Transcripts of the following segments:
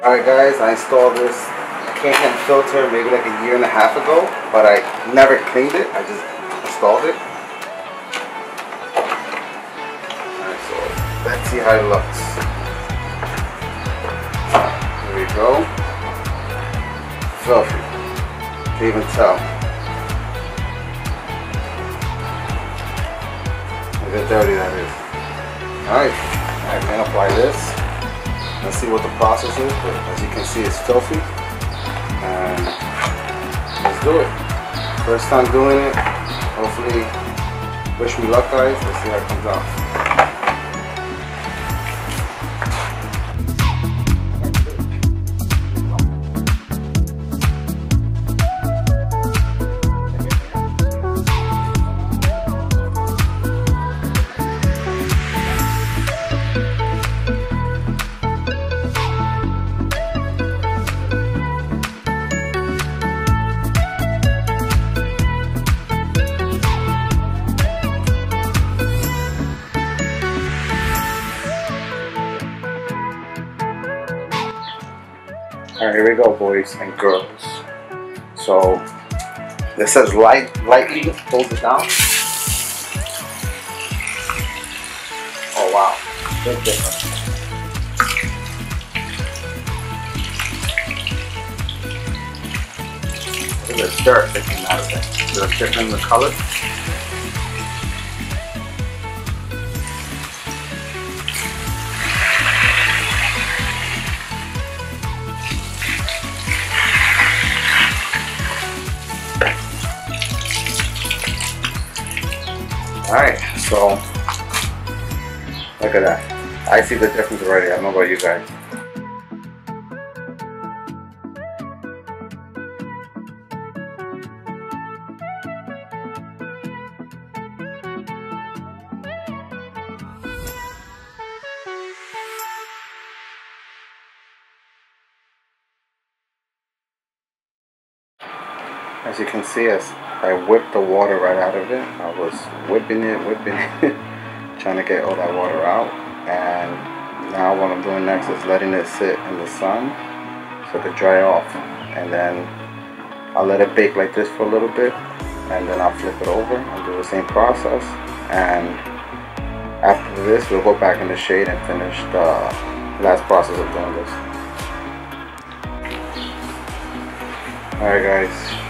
Alright guys, I installed this K&N filter maybe like a year and a half ago, but I never cleaned it, I just installed it. Alright, so let's see how it looks. There we go. Filthy. Can't even tell. Look how dirty that is. Alright, I'm going to apply this. Let's see what the process is, but as you can see it's filthy. And let's do it. First time doing it. Hopefully, wish me luck guys. Let's see how it comes out. Alright, here we go boys and girls. So this says lightly hold it down. Oh wow, big difference. Look at the dirt that came out of it. So it's different in the color. Alright, so look at that. I see the difference already. I don't know about you guys. As you can see, as I whipped the water right out of it. I was whipping it, trying to get all that water out. And now what I'm doing next is letting it sit in the sun so it could dry off. And then I'll let it bake like this for a little bit. And then I'll flip it over and do the same process. And after this, we'll go back in the shade and finish the last process of doing this. Alright guys.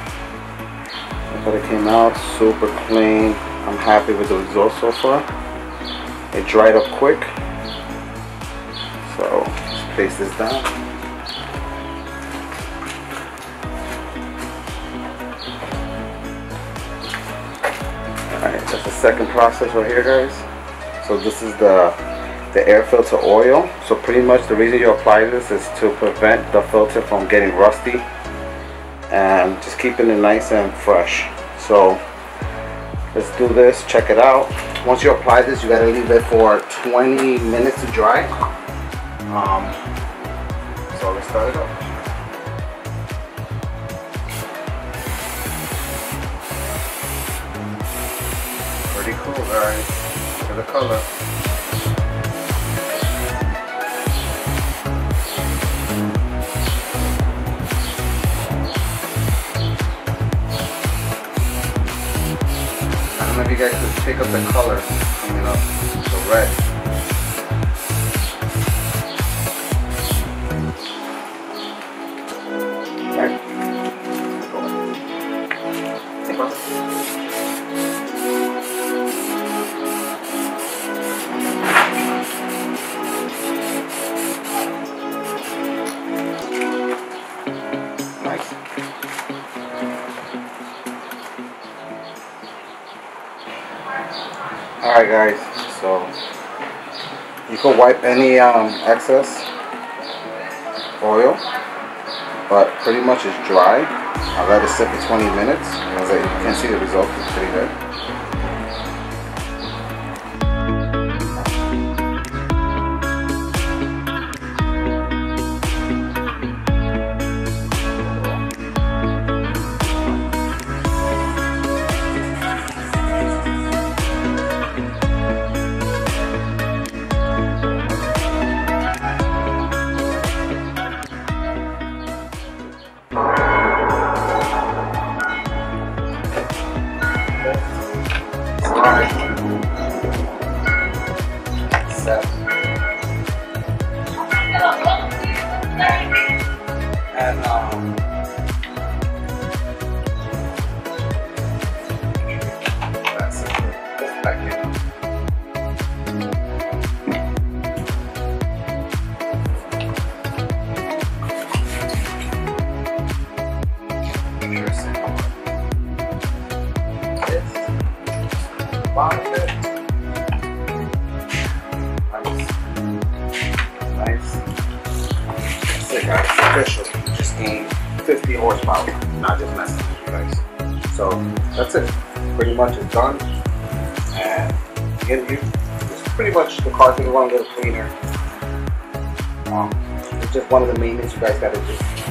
But it came out super clean. I'm happy with the results so far. It dried up quick. So let's place this down. Alright, that's the second process right here guys. So this is the air filter oil. So pretty much the reason you apply this is to prevent the filter from getting rusty and just keeping it nice and fresh. So let's do this, check it out. Once you apply this, you gotta leave it for 20 minutes to dry. So let's start it up. Pretty cool guys, look at the color. I don't know if you guys can pick up the color coming up, the red. Right. Nice. Alright guys, so you can wipe any excess oil, but pretty much it's dry. I'll let it sit for 20 minutes. As you can see, the result is pretty good. steps. And that's it. Just back in. Bottom of it. Nice. That's it, guys. Official. Just gained 50 horsepower. Not just messing with you guys. So that's it. Pretty much it's done. And again, it's pretty much the car's gonna run a little cleaner. It's just one of the maintenance you guys gotta do.